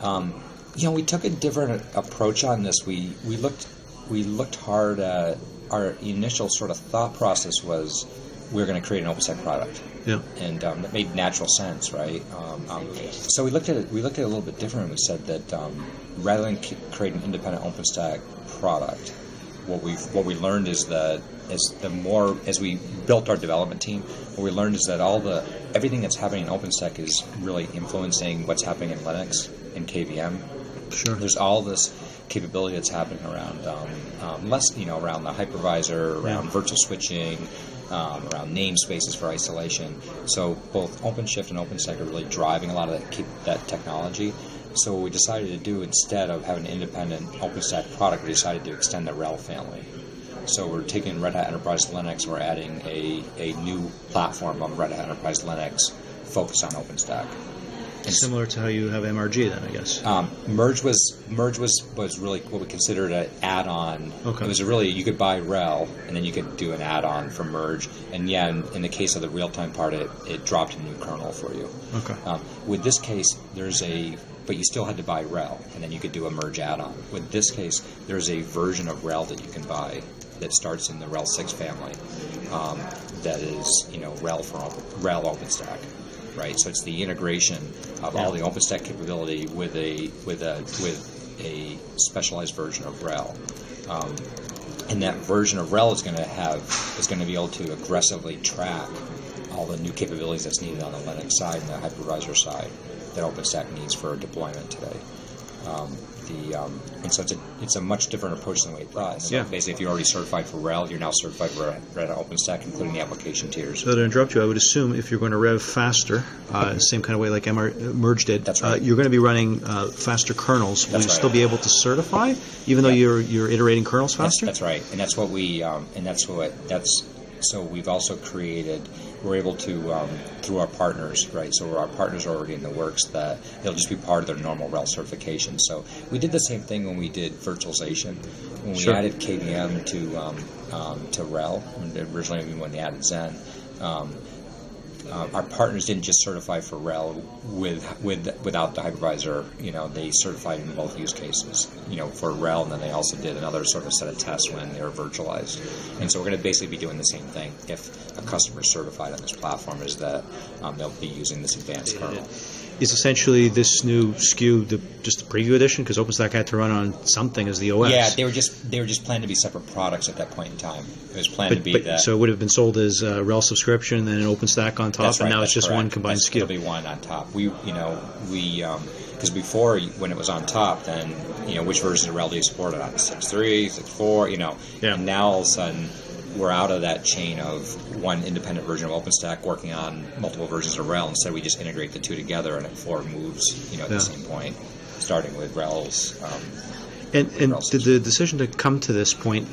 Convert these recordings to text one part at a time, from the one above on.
We took a different approach on this. We looked hard at our initial sort of thought process was we were going to create an OpenStack product. Yeah. And that made natural sense, right? So we looked at it a little bit different. We said that rather than create an independent OpenStack product, what we learned is that as we built our development team, what we learned is that everything that's happening in OpenStack is really influencing what's happening in Linux and KVM. Sure. There's all this capability that's happening around around the hypervisor, around virtual switching, around namespaces for isolation. So both OpenShift and OpenStack are really driving a lot of that technology. So what we decided to do, instead of having an independent OpenStack product, we decided to extend the RHEL family. So we're taking Red Hat Enterprise Linux, we're adding a new platform on Red Hat Enterprise Linux focused on OpenStack. Similar to how you have MRG then, I guess. Merge was really what we considered an add-on. Okay. It was you could buy RHEL, and then you could do an add-on for Merge. And in the case of the real-time part, it dropped a new kernel for you. Okay. With this case, but you still had to buy RHEL, and then you could do a Merge add-on. With this case, there's a version of RHEL that you can buy that starts in the RHEL 6 family. That is, RHEL OpenStack. Right, so it's the integration of all the OpenStack capability with a specialized version of RHEL, and that version of RHEL is going to be able to aggressively track all the new capabilities that's needed on the Linux side and the hypervisor side that OpenStack needs for deployment today. And so it's a much different approach than we thought. So basically, if you're already certified for RHEL, you're now certified for Red Hat OpenStack, including the application tiers. So to interrupt you, I would assume if you're going to rev faster, same kind of way like Merge did, that's right. You're going to be running faster kernels. Will you still be able to certify, even though you're iterating kernels faster? That's right, and that's what so we've also created. We're able to, through our partners, right? So our partners are already in the works that it'll just be part of their normal RHEL certification. So we did the same thing when we did virtualization. When we added KVM to RHEL, originally when we added Xen, our partners didn't just certify for RHEL without the hypervisor. They certified in both use cases. For RHEL, and then they also did another sort of set of tests when they were virtualized. And so we're going to basically be doing the same thing. If a customer is certified on this platform, is that they'll be using this advanced kernel. Is essentially this new SKU just the preview edition, because OpenStack had to run on something as the OS? Yeah, they were just planned to be separate products at that point in time. It was planned to be that. So it would have been sold as a RHEL subscription, then an OpenStack on top, that's right, and now it's just correct. one combined SKU. It'll be one on top. Because before, when it was on top, then which version of RHEL do you support it on? 6.3, 6.4, and now all of a sudden we're out of that chain of one independent version of OpenStack working on multiple versions of RHEL. Instead, we just integrate the two together, and it forward moves, at the same point, starting with RHEL's. And did the decision to come to this point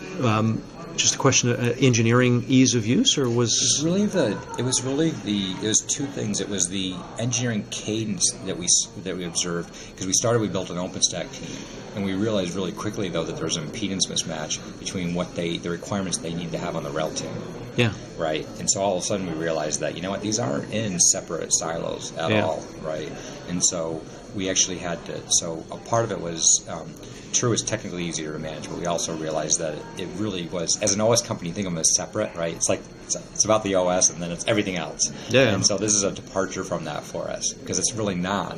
just a question of engineering ease of use, or was it was two things. It was the engineering cadence that we observed, because we built an OpenStack team, and we realized really quickly though that there was an impedance mismatch between the requirements they need to have on the RHEL team. Yeah. Right. And so all of a sudden we realized that these aren't in separate silos at all. Right. And so we actually had to. So a part of it was. True is technically easier to manage, but we also realized that it really was, as an OS company, you think of them as separate, right? It's like it's about the OS, and then it's everything else. Yeah. And so this is a departure from that for us, because it's really not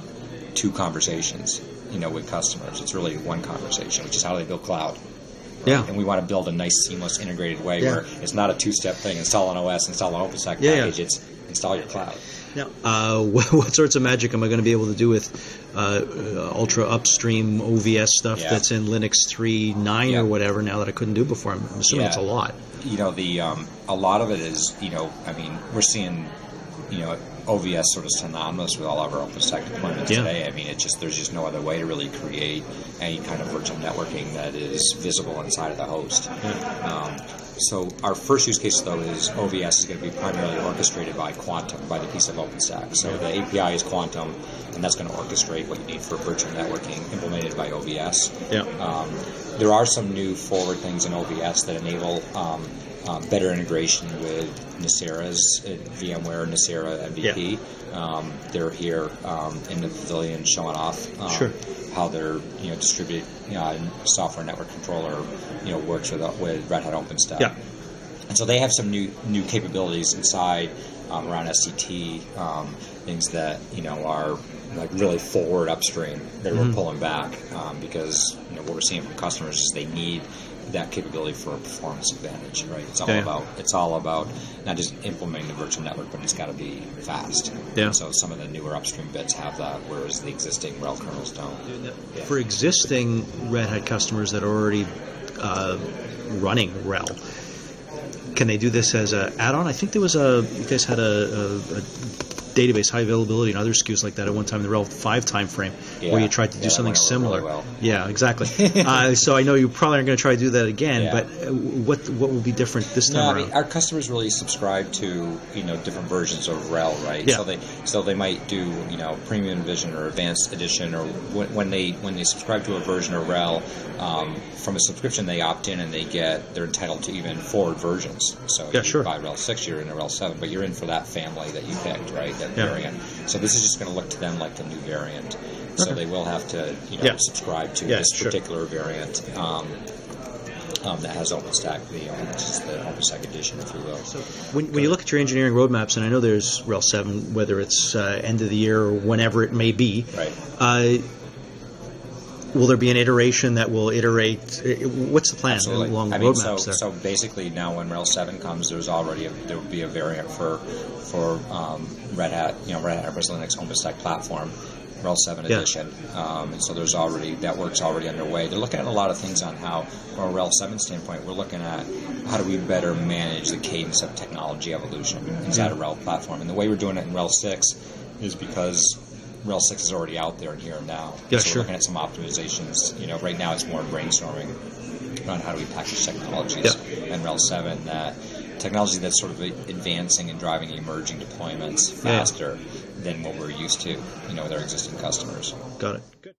two conversations, with customers. It's really one conversation, which is how they build cloud. Right? Yeah. And we want to build a nice, seamless, integrated way where it's not a two-step thing: install an OS, install an OpenStack package. It's install your cloud. Now, what sorts of magic am I going to be able to do with ultra upstream OVS stuff that's in Linux 3.9 or whatever now that I couldn't do before? I'm assuming it's a lot. A lot of it is, we're seeing, OVS sort of synonymous with all of our OpenStack deployments today. There's just no other way to really create any kind of virtual networking that is visible inside of the host. So our first use case, though, is OVS is going to be primarily orchestrated by Quantum, by the piece of OpenStack. So the API is Quantum, and that's going to orchestrate what you need for virtual networking implemented by OVS. Yeah. There are some new forward things in OVS that enable better integration with Nicira's VMware Nicira MVP. They're here in the pavilion showing off how their distributed software network controller works with Red Hat OpenStack. Yeah. And so they have some new capabilities inside around SCT, things that are like really forward upstream that we're pulling back because what we're seeing from customers is they need that capability for a performance advantage, right? It's all about not just implementing the virtual network, but it's got to be fast. Yeah. And so some of the newer upstream bits have that, whereas the existing RHEL kernels don't. Yeah. For existing Red Hat customers that are already running RHEL, can they do this as an add-on? I think there was you guys had a database, high availability, and other SKUs like that at one time in the RHEL 5 timeframe, where you tried to do something similar. Really well. Yeah, exactly. So I know you probably aren't going to try to do that again, but what will be different this time around? Our customers really subscribe to different versions of RHEL, right? Yeah. So they might do Premium Edition or Advanced Edition, or when they subscribe to a version of RHEL, from a subscription they opt in and they're entitled to even forward versions. So you buy RHEL 6, you're in a RHEL 7, but you're in for that family that you picked, right? Variant. So this is just going to look to them like the new variant. So they will have to subscribe to this particular variant that has OpenStack, which is the OpenStack edition, if you will. So when you look at your engineering roadmaps, and I know there's RHEL 7, whether it's end of the year or whenever it may be, right. Will there be an iteration that will iterate? What's the plan along the roadmaps there? So basically, now when RHEL 7 comes, there will be a variant for Red Hat, Red Hat Enterprise Linux OpenStack platform, RHEL 7 edition, and so that work's already underway. They're looking at a lot of things on how, from a RHEL 7 standpoint, we're looking at how do we better manage the cadence of technology evolution inside a RHEL platform, and the way we're doing it in RHEL 6 is because RHEL 6 is already out there and here and now. Yeah, so we're looking at some optimizations. Right now it's more brainstorming on how do we package technologies. And RHEL 7, that technology that's sort of advancing and driving emerging deployments faster than what we're used to, with our existing customers. Got it. Good.